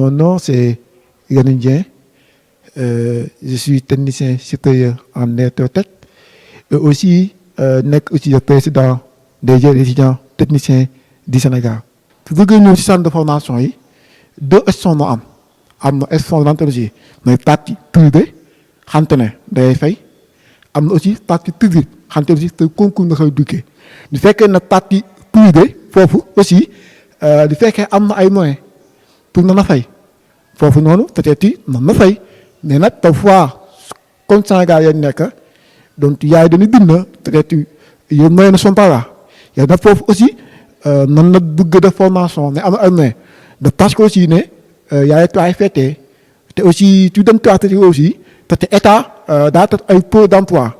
Mon nom, c'est Yannick Dien. Je suis technicien supérieur en électrotech et aussi, aussi le président des jeunes étudiants techniciens du Sénégal. Pour vous nous centre de formation, deux options nous avons. Option d'anthologie, mais partie privée, xantene day fay. Am aussi partie publique, xantene aussi te concours na koy duggé. Du fekkee na partie privée foofu aussi du fekkee am na ay moyens pour mën a fay foofu noonu peut-être mën na fay mais nag parfois comme Sénégal yéen nekk donc yaay dañuy bind peut-être les moyens ne sont pas là. Il y a foofu aussi mën na bëgg de formation mais am na ay moyens de parce que aussi ne yaay ay fête te aussi tu dem traité aussi te état daa tax ay peu d'emploi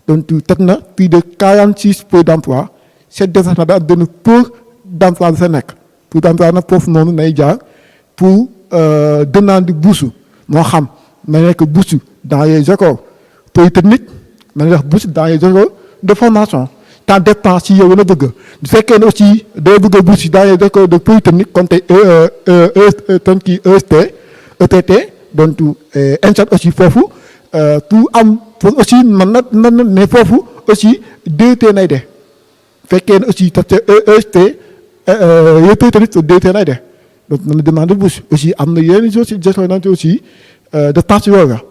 donc teg na plus de 46 peu d'emploi cette défense daa benn peu d'emploi bi fa nekk peu d'emploi nag foofu noonu nay jaar pour demander bourse moo xam na nekk bourse dans les écoles polytechniques na nekk bourse dans les écoles de formation ça dépend si yow la bëgg du fekkee ne aussi day bëgg a bourse dans les écoles de polytechnique comme tey ETT donc INSET aussi foofu pour am pour aussi man na mais foofu aussi DET nay de fekkee ne aussi parce que EST yëpp tamit DET nay de donc na demande bourse aussi am na yeneen choses aussi de partie yooyu la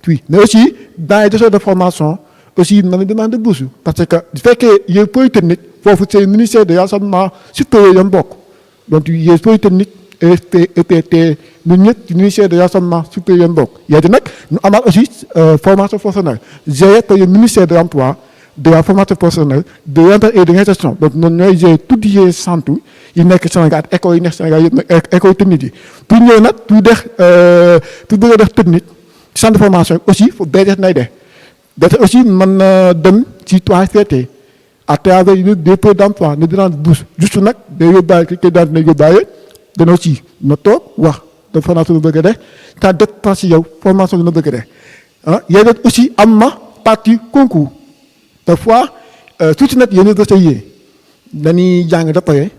puis mais aussi dans les dossiers de formation aussi na demande bourse parce que du fekkee yooyu polytechnique foofu c'est ministère de l'enseignement supérieur yam bokk donc yooyu polytechnique ETT ñun ñëpp ministère de l'enseignement supérieur yam bokk yooyu nag ñu amaat aussi formation professionnelle géré par le ministère de l'emploi de la formation professionnelle de l'emploi et de l'insertion donc ñun ñooy gérer tout les centres yi nekk Sénégal ak école yi nekk Sénégal yëpp nag école technique yi pour ñëw nag pour bëgg a def technique centre de formation aussi fu BTS nay de aussi mën na dem ci 3FPT à travers des peu d'emploi ne dina bourse juste nag day yóbbaale ki daan na yóbbaale dana aussi na toog wax de formation bi bëgg a def ça dépend si yow formation bi na bëgg a def ah yéen aussi am na partie concours parfois tuuti nag yéen a yi dañuy jàng da pare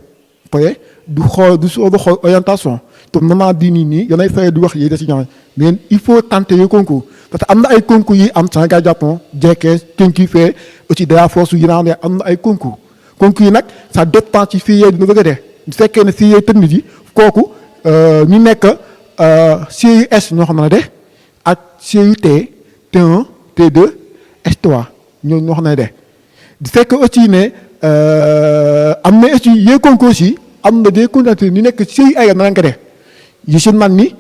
du xool orientation te moment bii nii yanay fay du wax yéen si ñaan mais il faut tenter les concours parce que am na ay concours yi am Sénégal Japon JKS Tenki fait aussi de la force yi naan am na ay concours yi nag ça dépend ci fii yee dina bëgg a def bu fekkee ne fii yee technique yi kooku ñu nekk CUS ñoo xam ne de ak CUT T1 T2 S3 ñoo xam ne de du fekk aussi ne am na aussi yee concours yi am na des candidatures ñu nekk CI ay na nga def yi si man ni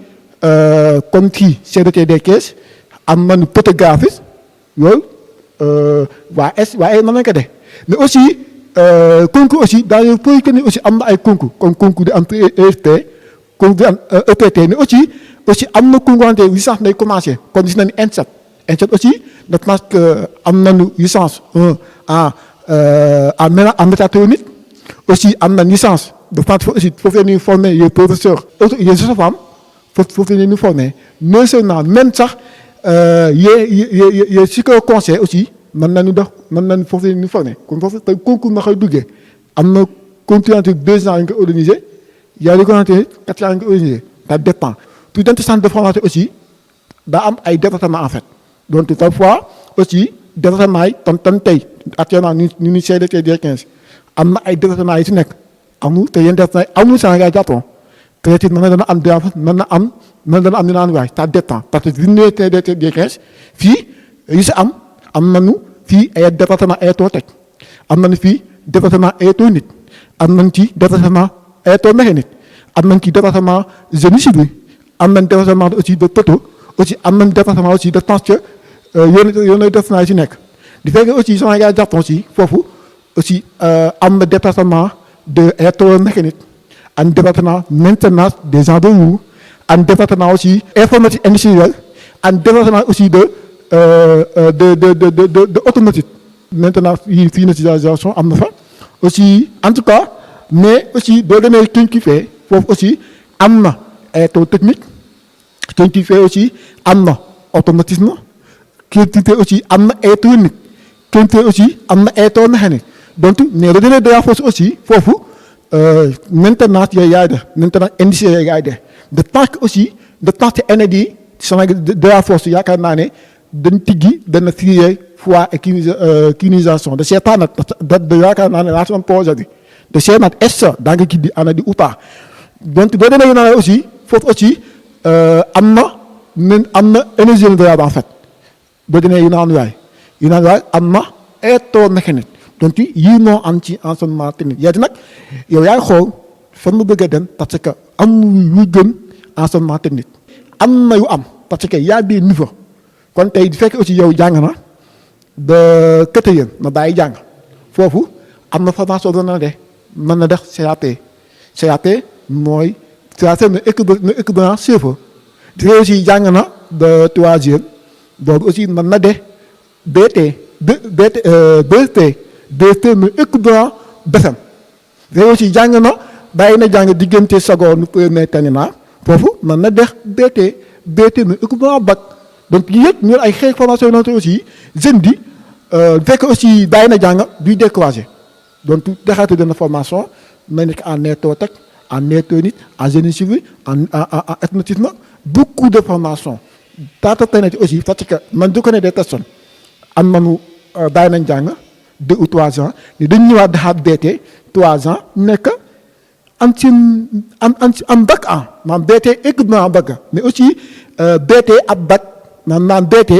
comme kii CDT des caisses am man photographiste yooyu waa ay na nga def mais aussi concours aussi dans les polytechniques aussi am na ay concours comme concours di am EST concours di am EPT mais aussi am na concours ante licence day commencé comme gis nañu INSET aussi je pense que am nañu licence en mécatronique aussi am na licence de France aussi foofu la ñuy former les professeurs les femmes foofu la ñuy former non seulement même sax yee psycho-conseil aussi mën nañu foofu la ñuy former kon foofu tey concours na koy duggee am na continuité 2 ans yi nga organisé y a des continuité 4 ans yi nga organisé ça dépend tout dans centre de formation aussi daa am ay département en fait donc parfois aussi département yi tan tey actuellement ñu CDT des 15 am na ay département yi ci nekk amul te yéen def na amul Sénégal Japon peut-être mën na dana am dana am ñu naan waay ça dépend parce que bu ñu nee TDT des 15 fii yu si am nañu fii ay département électrotech am nañu fii département électronique am nañu ci département électromécanique am nañu ci département génie civil am nañu département aussi de photo aussi am nañu département aussi de pense que yéen def naa ci nekk di fekk aussi Sénégal Japon aussi foofu aussi am na département de électromécanique un département maintenance des gens de roue un département aussi informatique industrielle un département aussi de automatique maintenant financiarisation am na fa aussi en tout cas mais aussi boo demee ki fait foofu aussi am na électrotechnique ki fait aussi am na automatisme ki fait aussi am na électronique ki fait aussi am na électromécanique donc mais redonner de la force aussi foofu maintenance yooyu yaay def maintenance industrielle yooyu yaay def de temps que aussi de temps que NED Sénégal de la force yaakaar naa ne dañ tijji dana trier fois et clinisation de seetaanat de yaakaar naa ne laa son projet bi de seetaanat est daa nga kii di ana di ou pas donc boo demee naa aussi foofu aussi am na énergie renouvelable en fait boo demee yu naan waay am na électromécanique donc yii noo am ci enseignement technique yaa di nag yow yaay xool fan mu bëgg a dem parce que am yu gën enseignement technique am na yu am parce que y a des niveaux kon tey bu fekkee aussi yow jàng na ba quatrième na bàyyi jàng foofu am na formation dana de mën na def CAP mooy CAP na équivalent CFEE di aussi jàng na ba troisième boobu aussi mën na de DT na équivalent BFEM di aussi jàng na bàyyi na jàng diggante seconde premier terminal foofu mën na def BT na équivalent bac donc yii yëpp ñu ay xeetu formation yi noonu aussi jeune bi fekk aussi bàyyi na jàng duy découragé donc defaraat de formation na nekk en électrotech en électronique en génie civil en athlétisme beaucoup de formation taata tey aussi parce que man je connais des personnes am nañu bàyyi nañ jàng 2 ou 3 ans ni dañ ñëwaat defaat BT 3 ans nekk am bac maanaam BT équipement bac mais aussi BT ab bac maanaam BT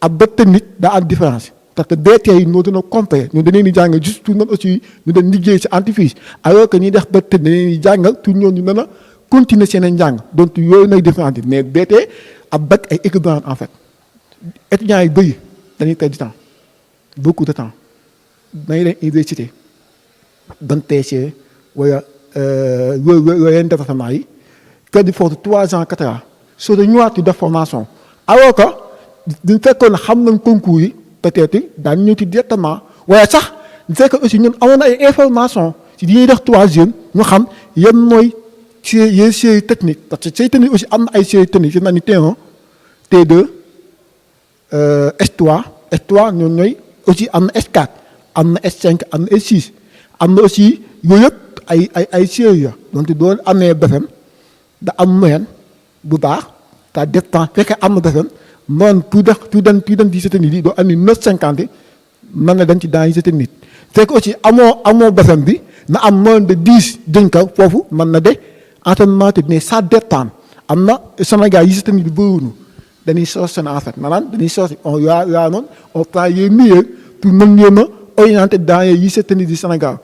ab bac technique daa am différence parce que BT yi ñoo dina complet ñun dañu leen di jàngal juste tout noonu aussi ñu dem liggéey si entreprise alors que ñuy def bac technique dañu leen di jàngal tout ñoom ñu mën a continuer seen njàng donc yooyu nag différence mais BT ab bac ay équipement en fait étudiants yi bëri dañuy perdre du temps beaucoup de temps dañuy dem université ban TC wala yooyu yeneen département yi kër di foofu 3 ans 4 ans soo da ñëwaat di def formation alors que duñ fekkoon ne xam nañ concours yi peut-être daañu ñëw ci directement waaye sax ñu fekk aussi ñun amoon na ay information ci li ñuy def troisième ñu xam yan mooy yenn série technique parce que série technique aussi am na ay série technique yi ni T1 T2 S3 S3 ñoom ñooy aussi am na S4 am na S5 am na S6 am na aussi yooyu yëpp ay série ya donc doo amee BFEM da am moyen bu baax ta dépend fekkee am na BFEM man pour dem ci technique yi doo am ni 950 mën na dem ci dans yi technique fekk aussi amoo BFEM bi na am moins de 10 jën kaw foofu mën na de enseignement technique mais ça dépend am na Sénégal yi technique bi bëriwuñu dañuy soos seen en fait maanaam dañuy soos yaa noonu on prend les meilleurs pour mën leen a orienter dans yi technique du Sénégal